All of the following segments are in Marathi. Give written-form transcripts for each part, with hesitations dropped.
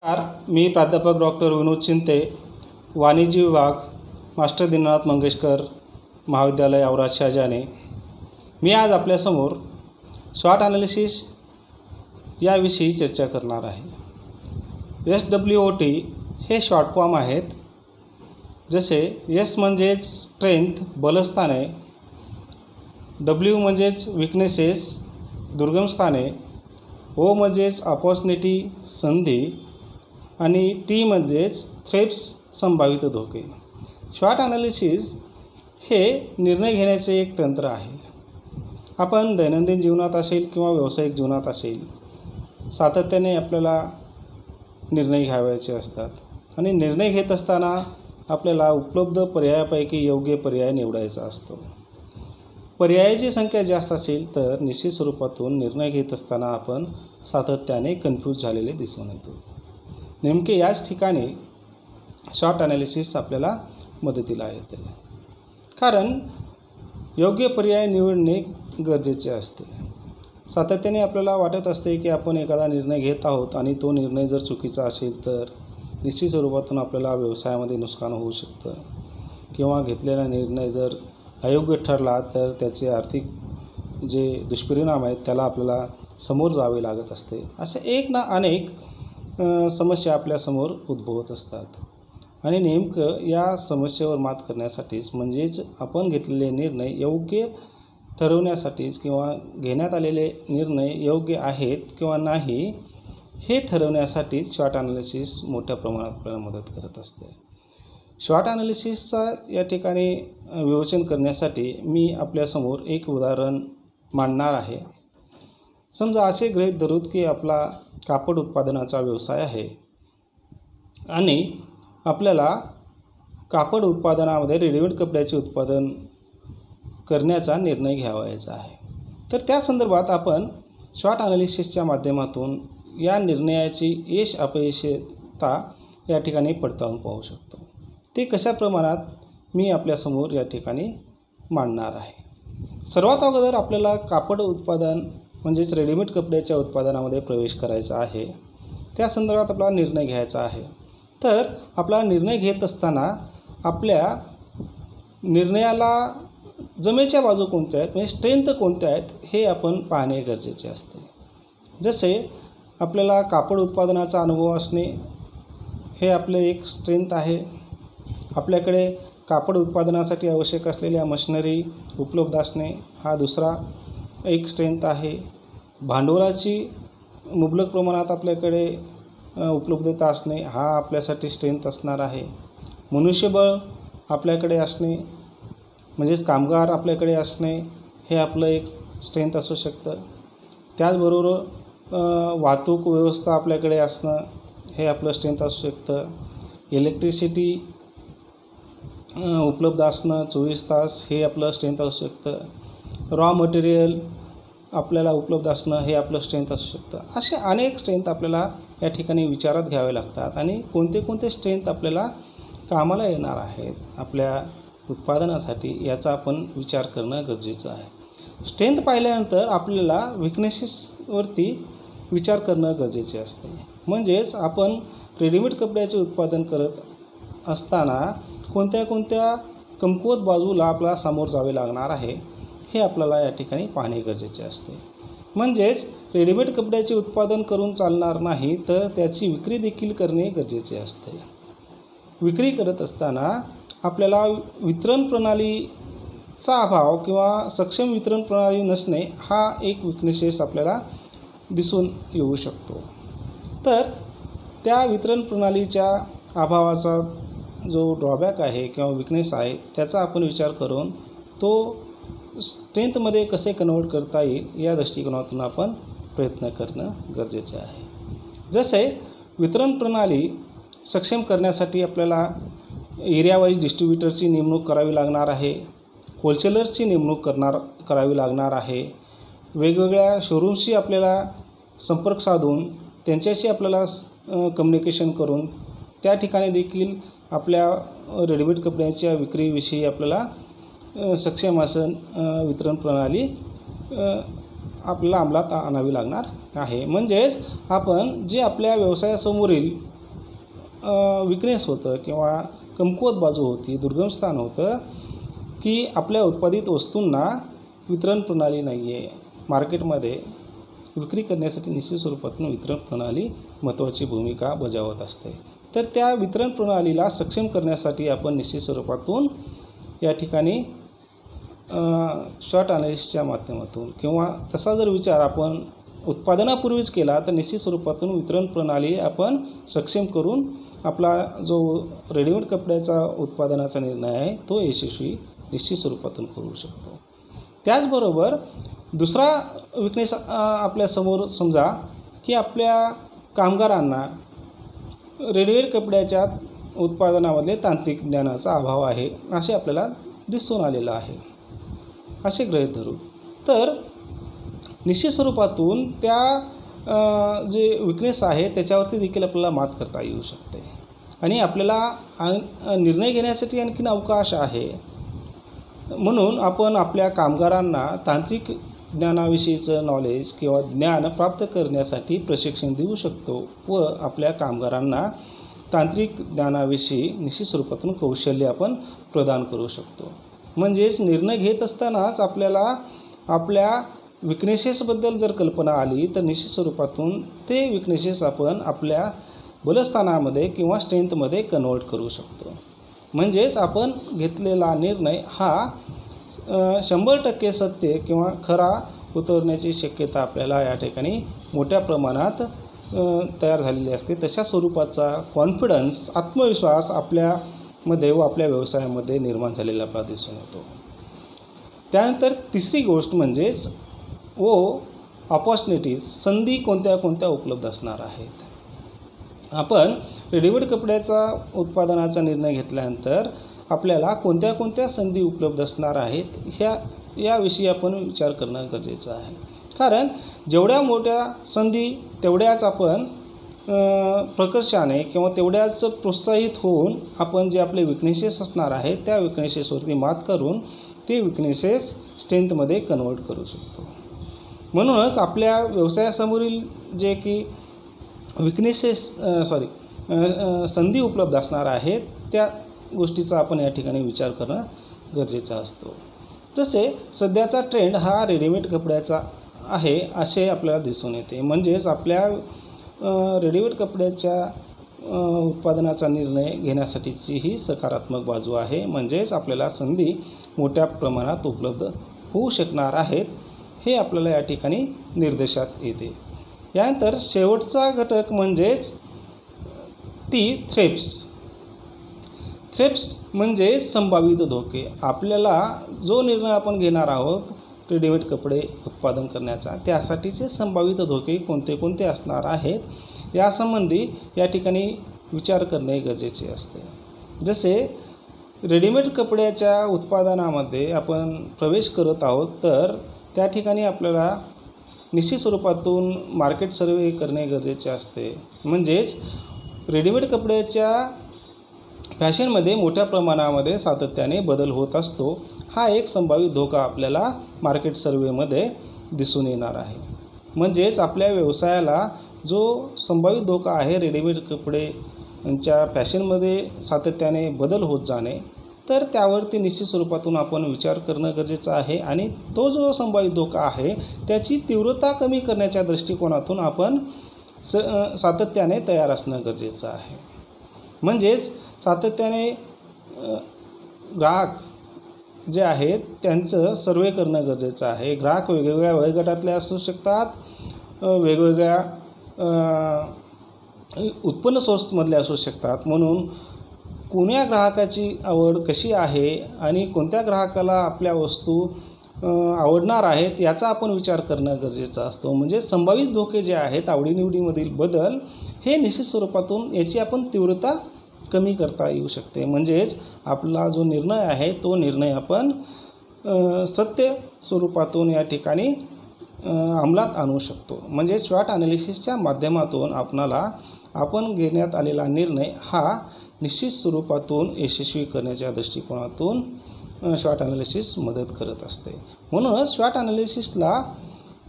मी प्राध्यापक डॉक्टर विनोद चिंते, वाणिज्य विभाग, मास्टर दीनानाथ मंगेशकर महाविद्यालय औराद शाहजहानी. मी आज आपल्यासमोर स्वॉट ॲनालिसिस याविषयी चर्चा करणार आहे. SWOT हे शॉर्ट फॉर्म आहेत. जसे S म्हणजेच स्ट्रेंथ बलस्थाने, W म्हणजेच विकनेसेस दुर्गम स्थाने, O म्हणजेच अपॉर्च्युनिटी संधी आणि T म्हणजेच थ्रेट्स संभावित धोके. स्वॉट ॲनालिसिस हे निर्णय घेण्याचे एक तंत्र आहे. आपण दैनंदिन जीवनात असेल किंवा व्यावसायिक जीवनात असेल, सातत्याने आपल्याला निर्णय घ्यावयाचे असतात आणि निर्णय घेत असताना आपल्याला उपलब्ध पर्यायापैकी योग्य पर्याय निवडायचा असतो. पर्यायाची संख्या जास्त असेल तर निश्चित स्वरूपातून निर्णय घेत असताना आपण सातत्याने कन्फ्यूज झालेले दिसून येतो. नेमके याच ठिकाणी शॉर्ट ॲनालिसिस आपल्याला मदतीला येते, कारण योग्य पर्याय निवडणे गरजेचे असते. सातत्याने आपल्याला वाटत असते की आपण एखादा निर्णय घेत आहोत आणि तो निर्णय जर चुकीचा असेल तर निश्चित स्वरूपातून आपल्याला व्यवसायामध्ये नुकसान होऊ शकतं, किंवा घेतलेला निर्णय जर अयोग्य ठरला तर त्याचे आर्थिक जे दुष्परिणाम आहेत त्याला आपल्याला समोर जावे लागत असते. असे एक ना अनेक समस्या आपल्यासमोर उद्भवत असतात आणि नेमकं या समस्येवर मात करण्यासाठीच, म्हणजेच आपण घेतलेले निर्णय योग्य ठरवण्यासाठीच किंवा घेण्यात आलेले निर्णय योग्य आहेत किंवा नाही हे ठरवण्यासाठीच शॉर्ट ॲनालिसिस मोठ्या प्रमाणात आपल्याला मदत करत असते. शॉर्ट ॲनालिसिसचा या ठिकाणी विवेचन करण्यासाठी मी आपल्यासमोर एक उदाहरण मांडणार आहे. समजा असे गृहीत धरूत की आपला कापड उत्पादनाचा व्यवसाय आहे आणि आपल्याला कापड उत्पादनामध्ये रेडीमेड कपड्याचे उत्पादन करण्याचा निर्णय घ्यावायचा आहे. तर त्या संदर्भात आपण शॉर्ट ॲनालिसिसच्या माध्यमातून या निर्णयाची यश अपयशता या ठिकाणी पडताळून पाहू शकतो. ते कशा प्रमाणात मी आपल्यासमोर या ठिकाणी मांडणार आहे. सर्वात अगोदर आपल्याला कापड उत्पादन म्हणजेच रेडीमेड कपड्याच्या उत्पादनामध्ये प्रवेश करायचा आहे. त्या संदर्भात आपला निर्णय घ्यायचा आहे. तर आपला निर्णय घेत असताना आपल्या निर्णयाला जमेच्या बाजू कोणत्या आहेत, म्हणजे स्ट्रेंथ कोणत्या आहेत हे आपण पाहणे गरजेचे असते. जसे आपल्याला कापड उत्पादनाचा अनुभव असणे हे आपले एक स्ट्रेंथ आहे. आपल्याकडे कापड उत्पादनासाठी आवश्यक असलेल्या मशिनरी उपलब्ध असणे हा दुसरा एक स्ट्रेंथ आहे. भांडवलाची मुबलक प्रमाणात आपल्याकडे उपलब्धता असणे हा आपल्यासाठी स्ट्रेंथ असणार आहे. मनुष्यबळ आपल्याकडे असणे म्हणजेच कामगार आपल्याकडे असणे हे आपलं एक स्ट्रेंथ असू शकतं. त्याचबरोबर वाहतूक व्यवस्था आपल्याकडे असणं हे आपलं स्ट्रेंथ असू शकतं. इलेक्ट्रिसिटी उपलब्ध असणं 24 तास हे आपलं स्ट्रेंथ असू शकतं. रॉ मटेरियल आपल्याला उपलब्ध असणं हे आपलं स्ट्रेंथ असू शकतं. असे अनेक स्ट्रेंथ आपल्याला या ठिकाणी विचारात घ्यावे लागतात आणि कोणते कोणते स्ट्रेंथ आपल्याला कामाला येणार आहेत आपल्या उत्पादनासाठी याचा आपण विचार करणं गरजेचं आहे. स्ट्रेंथ पाहिल्यानंतर आपल्याला विकनेसेसवरती विचार करणं गरजेचे असते. म्हणजेच आपण रेडीमेड कपड्याचे उत्पादन करत असताना कोणत्या कोणत्या कमकुवत बाजूला आपल्याला सामोर जावे लागणार आहे हे आपल्याला या ठिकाणी पाहणे गरजेचे असते. म्हणजेच रेडीमेड कपड्याचे उत्पादन करून चालणार नाही, तर त्याची विक्री देखील करणे गरजेचे असते. विक्री करत असताना आपल्याला वितरण प्रणालीचा अभाव किंवा सक्षम वितरण प्रणाली नसणे हा एक विकनेसेस आपल्याला दिसून येऊ शकतो. तर त्या वितरण प्रणालीच्या अभावाचा जो ड्रॉबॅक आहे किंवा विकनेस आहे त्याचा आपण विचार करून तो स्ट्रेंथमध्ये कसे कन्वर्ट करता येईल या दृष्टिकोनातून आपण प्रयत्न करणं गरजेचे आहे. जसे वितरण प्रणाली सक्षम करण्यासाठी आपल्याला एरिया वाईज डिस्ट्रीब्युटरची नेमणूक करावी लागणार आहे. होलसेलर्सची नेमणूक करावी लागणार आहे. वेगवेगळ्या शोरूम्सशी आपल्याला संपर्क साधून त्यांच्याशी आपल्याला कम्युनिकेशन करून त्या ठिकाणी देखील आपल्या रेडीमेड कपड्यांच्या विक्रीविषयी आपल्याला सक्षम असं वितरण प्रणाली आपल्याला अंमलात आणावी लागणार आहे. म्हणजेच आपण जे आपल्या व्यवसायासमोरील विकनेस होतं किंवा कमकुवत बाजू होती, दुर्गम स्थान होतं की आपल्या उत्पादित वस्तूंना वितरण प्रणाली नाही आहे. मार्केटमध्ये विक्री करण्यासाठी निश्चित स्वरूपातून वितरण प्रणाली महत्त्वाची भूमिका बजावत असते. तर त्या वितरण प्रणालीला सक्षम करण्यासाठी आपण निश्चित स्वरूपातून या ठिकाणी शॉर्ट ॲनालिसिसच्या माध्यमातून किंवा तसा जर विचार आपण उत्पादनापूर्वीच केला तर निश्चित स्वरूपातून वितरण प्रणाली आपण सक्षम करून आपला जो रेडीमेड कपड्याचा उत्पादनाचा निर्णय आहे तो यशस्वी निश्चित स्वरूपातून करू शकतो. त्याचबरोबर दुसरा विकनेस आपल्यासमोर समजा की आपल्या कामगारांना रेडीमेड कपड्याच्या उत्पादनामध्ये तांत्रिक ज्ञानाचा अभाव आहे असे आपल्याला दिसून आलेलं आहे असे गृहीत धरू. तर निश्चित स्वरूपातून त्या जे विकनेस आहे त्याच्यावरती देखील आपल्याला मात करता येऊ शकते आणि आपल्याला निर्णय घेण्यासाठी आणखीन अवकाश आहे. म्हणून आपण आपल्या कामगारांना तांत्रिक ज्ञानाविषयीचं नॉलेज किंवा ज्ञान प्राप्त करण्यासाठी प्रशिक्षण देऊ शकतो व आपल्या कामगारांना तांत्रिक ज्ञानाविषयी निश्चित स्वरूपातून कौशल्य आपण प्रदान करू शकतो. म्हणजेच निर्णय घेत असतानाच आपल्याला आपल्या विकनेसेसबद्दल जर कल्पना आली तर निश्चित स्वरूपातून ते विकनेसेस आपण आपल्या बलस्थानामध्ये किंवा स्ट्रेंथमध्ये कन्वर्ट करू शकतो. म्हणजेच आपण घेतलेला निर्णय हा 100% सत्य किंवा खरा उतरण्याची शक्यता आपल्याला या ठिकाणी मोठ्या प्रमाणात तयार झालेली असते. तशा स्वरूपाचा कॉन्फिडन्स, आत्मविश्वास आपल्यामध्ये व आपल्या व्यवसायामध्ये निर्माण झालेला आपल्याला दिसून येतो. त्यानंतर तिसरी गोष्ट म्हणजेच अपॉर्च्युनिटीज, संधी कोणत्या कोणत्या उपलब्ध असणार आहेत. आपण रेडीमेड कपड्याचा उत्पादनाचा निर्णय घेतल्यानंतर आपल्याला कोणत्या कोणत्या संधी उपलब्ध असणार आहेत याविषयी आपण विचार करणं गरजेचं आहे. कारण जेवढ्या मोठ्या संधी तेवढ्याच आपण प्रकर्षाने किंवा तेवढ्याच प्रोत्साहित होऊन आपण जे आपले विकनेसेस असणार आहेत त्या विकनेसेसवरती मात करून ते विकनेसेस स्ट्रेंथमध्ये कन्वर्ट करू शकतो. म्हणूनच आपल्या व्यवसायासमोरील जे की संधी उपलब्ध असणार आहेत त्या गोष्टीचा आपण या ठिकाणी विचार करणं गरजेचं असतो. जसे सध्याचा ट्रेंड हा रेडीमेड कपड्याचा आहे असे आपल्याला दिसून येते. म्हणजेच आपल्या रेडीमेड कपड्याच्या उत्पादनाचा निर्णय घेण्यासाठीची ही सकारात्मक बाजू आहे. म्हणजेच आपल्याला संधी मोठ्या प्रमाणात उपलब्ध होऊ शकणार आहेत हे आपल्याला या ठिकाणी निर्देशात येते. यानंतर शेवटचा घटक म्हणजेच थ्रेप्स म्हणजे संभावित धोके. आपल्याला जो निर्णय आपण घेणार आहोत रेडीमेड कपडे उत्पादन करण्याचा त्यासाठीचे संभावित धोके कोणते कोणते असणार आहेत यासंबंधी या ठिकाणी विचार करणे गरजेचे असते. जसे रेडीमेड कपड्याच्या उत्पादनामध्ये आपण प्रवेश करत आहोत तर त्या ठिकाणी आपल्याला निश्चित स्वरूपातून मार्केट सर्वे करणे गरजेचे असते. म्हणजेच रेडीमेड कपड्याच्या फॅशनमध्ये मोठ्या प्रमाणामध्ये सातत्याने बदल होत असतो. हा एक संभावित धोका आपल्याला मार्केट सर्वेमध्ये दिसून येणार आहे. म्हणजेच आपल्या व्यवसायाला जो संभावित धोका आहे रेडीमेड कपड्यांच्या फॅशनमध्ये सातत्याने बदल होत जाणे तर त्यावरती निश्चित स्वरूपातून आपण विचार करणं गरजेचं आहे आणि तो जो संभावित धोका आहे त्याची तीव्रता कमी करण्याच्या दृष्टिकोनातून आपण सातत्याने तयार असणं गरजेचं आहे. म्हणजेच सातत्याने ग्राहक जे आहेत त्यांचं सर्वे करणं गरजेचं आहे. ग्राहक वेगवेगळ्या वयोगटातले असू शकतात, वेगवेगळ्या उत्पन्न सोर्समधले असू शकतात. म्हणून कोण्या ग्राहकाची आवड कशी आहे आणि कोणत्या ग्राहकाला आपल्या वस्तू आवडणार आहेत याचा आपण विचार करणं गरजेचं असतो. म्हणजे संभावित धोके जे आहेत आवडीनिवडीमधील बदल हे निश्चित स्वरूपातून याची आपण तीव्रता कमी करता येऊ शकते. म्हणजेच आपला जो निर्णय आहे तो निर्णय आपण सत्य स्वरूपातून या ठिकाणी अंमलात आणू शकतो. म्हणजे स्वॉट ॲनालिसिसच्या माध्यमातून आपण घेण्यात आलेला निर्णय हा निश्चित स्वरूपातून यशस्वी करण्याच्या दृष्टिकोनातून स्वॉट ॲनालिसिस मदत करत असते. म्हणूनच स्वॉट ॲनालिसिसला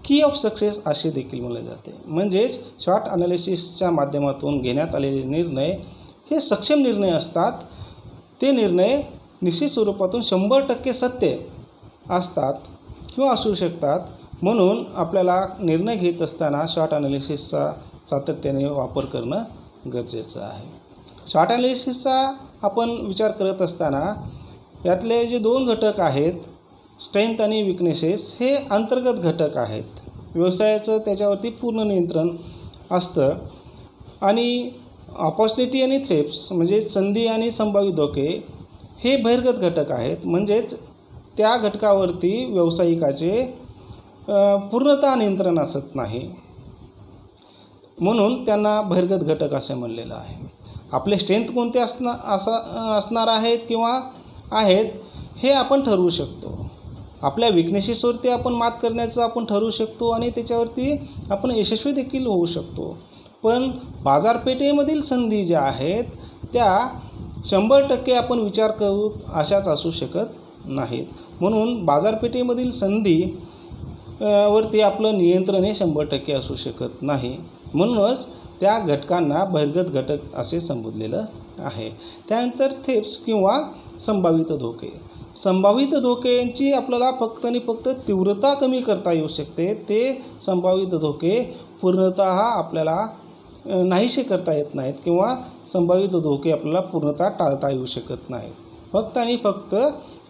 की ऑफ सक्सेस असे देखील म्हटले जाते. म्हणजेच स्वॉट ॲनालिसिसच्या माध्यमातून घेण्यात आलेले निर्णय हे सक्षम निर्णय असतात. ते निर्णय निश्चित स्वरूपातून 100% सत्य असतात किंवा असू शकतात. म्हणून आपल्याला निर्णय घेत असताना शॉर्ट ॲनालिसिसचा सातत्याने वापर करणं गरजेचं आहे. शॉर्ट ॲनालिसिसचा आपण विचार करत असताना यातले जे 2 घटक आहेत, स्ट्रेंथ आणि विकनेसेस, हे अंतर्गत घटक आहेत. व्यवसायाचं त्याच्यावरती पूर्ण नियंत्रण असतं. आणि ऑपॉर्च्युनिटी आणि थ्रेट्स म्हणजे संधी आणि संभाव्य धोके हे बहिर्गत घटक आहेत. म्हणजेच त्या घटकावरती व्यावसायिकाचे पूर्णतः नियंत्रण असत नाही, म्हणून त्यांना बहिर्गत घटक असे म्हणलेलं आहे. आपले स्ट्रेंथ कोणते असणार आहेत किंवा आहेत हे आपण ठरवू शकतो. आपल्या विकनेसेसवरती आपण मात करण्याचं आपण ठरवू शकतो आणि त्याच्यावरती आपण यशस्वी देखील होऊ शकतो. पण बाजारपेठेमधील संधी ज्या आहेत त्या 100% आपण विचार करू अशाच असू शकत नाहीत. म्हणून बाजारपेठेमधील संधी वरती आपलं नियंत्रण हे 100% असू शकत नाही. म्हणूनच त्या घटकांना बहिर्गत घटक असे संबोधलेलं आहे. त्यानंतर थ्रेट्स किंवा संभावित धोके. संभावित धोक्यांची आपल्याला फक्त आणि फक्त तीव्रता कमी करता येऊ शकते. ते संभावित धोके पूर्णतः आपल्याला नाहीसे करता येत नाहीत किंवा संभावित धोके आपल्याला पूर्णतः टाळता येऊ शकत नाहीत. फक्त आणि फक्त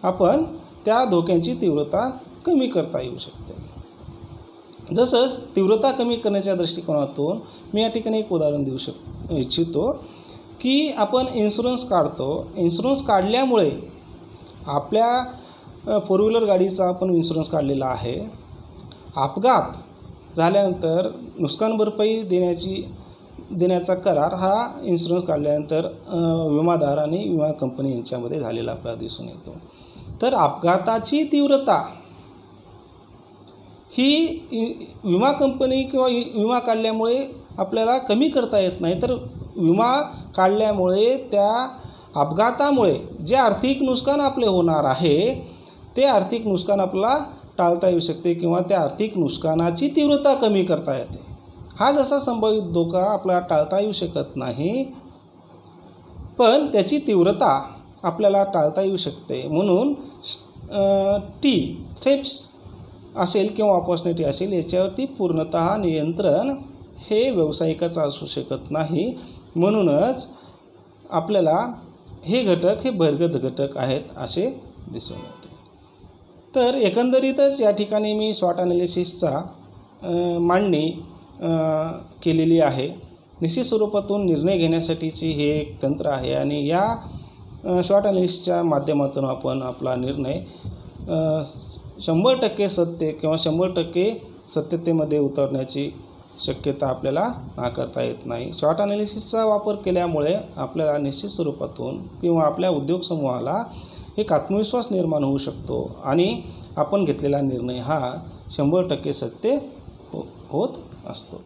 आपण त्या धोक्यांची तीव्रता कमी करता येऊ शकते. जसं तीव्रता कमी करण्याच्या दृष्टिकोनातून मी या ठिकाणी एक उदाहरण देऊ इच्छितो की आपण इन्शुरन्स काढतो. इन्शुरन्स काढल्यामुळे आपल्या 4 व्हीलर गाडीचा आपण इन्शुरन्स काढलेला आहे. अपघात झाल्यानंतर नुकसान भरपाई देण्याचा करार हा इन्शुरन्स काढल्यानंतर विमादार आणि विमा कंपनी यांच्यामध्ये झालेला आपल्याला दिसून येतो. तर अपघाताची तीव्रता ही विमा कंपनी किंवा विमा काढल्यामुळे आपल्याला कमी करता येत नाही, तर विमा काढल्यामुळे त्या अपघातामुळे जे आर्थिक नुकसान आपले होणार आहे ते आर्थिक नुकसान आपल्याला टाळता येऊ शकते किंवा त्या आर्थिक नुकसानाची तीव्रता कमी करता येते. हा जसा संभावित धोका आपल्याला टाळता येऊ शकत नाही, पण त्याची तीव्रता आपल्याला टाळता येऊ शकते. म्हणून थ्रेट्स असेल किंवा ऑपॉर्च्युनिटी असेल याच्यावरती पूर्णतः नियंत्रण हे व्यावसायिकाचं असू शकत नाही. म्हणूनच आपल्याला हे घटक हे बहिर्गत घटक आहेत असे दिसून येते. तर एकंदरीतच या ठिकाणी मी शॉर्ट ॲनालिसिसचा मांडणी केलेली आहे. निश्चित स्वरूपातून निर्णय घेण्यासाठीची हे एक तंत्र आहे आणि या शॉर्ट ॲनालिसिसच्या माध्यमातून आपण आपला निर्णय 100% सत्य किंवा 100% सत्यतेमध्ये उतरण्याची शक्यता आपल्याला नाकारता येत नाही. शॉर्ट ॲनालिसिसचा वापर केल्यामुळे आपल्याला निश्चित स्वरूपातून किंवा आपल्या उद्योग समूहाला एक आत्मविश्वास निर्माण होऊ शकतो आणि आपण घेतलेला निर्णय हा 100% सत्य होत असतो.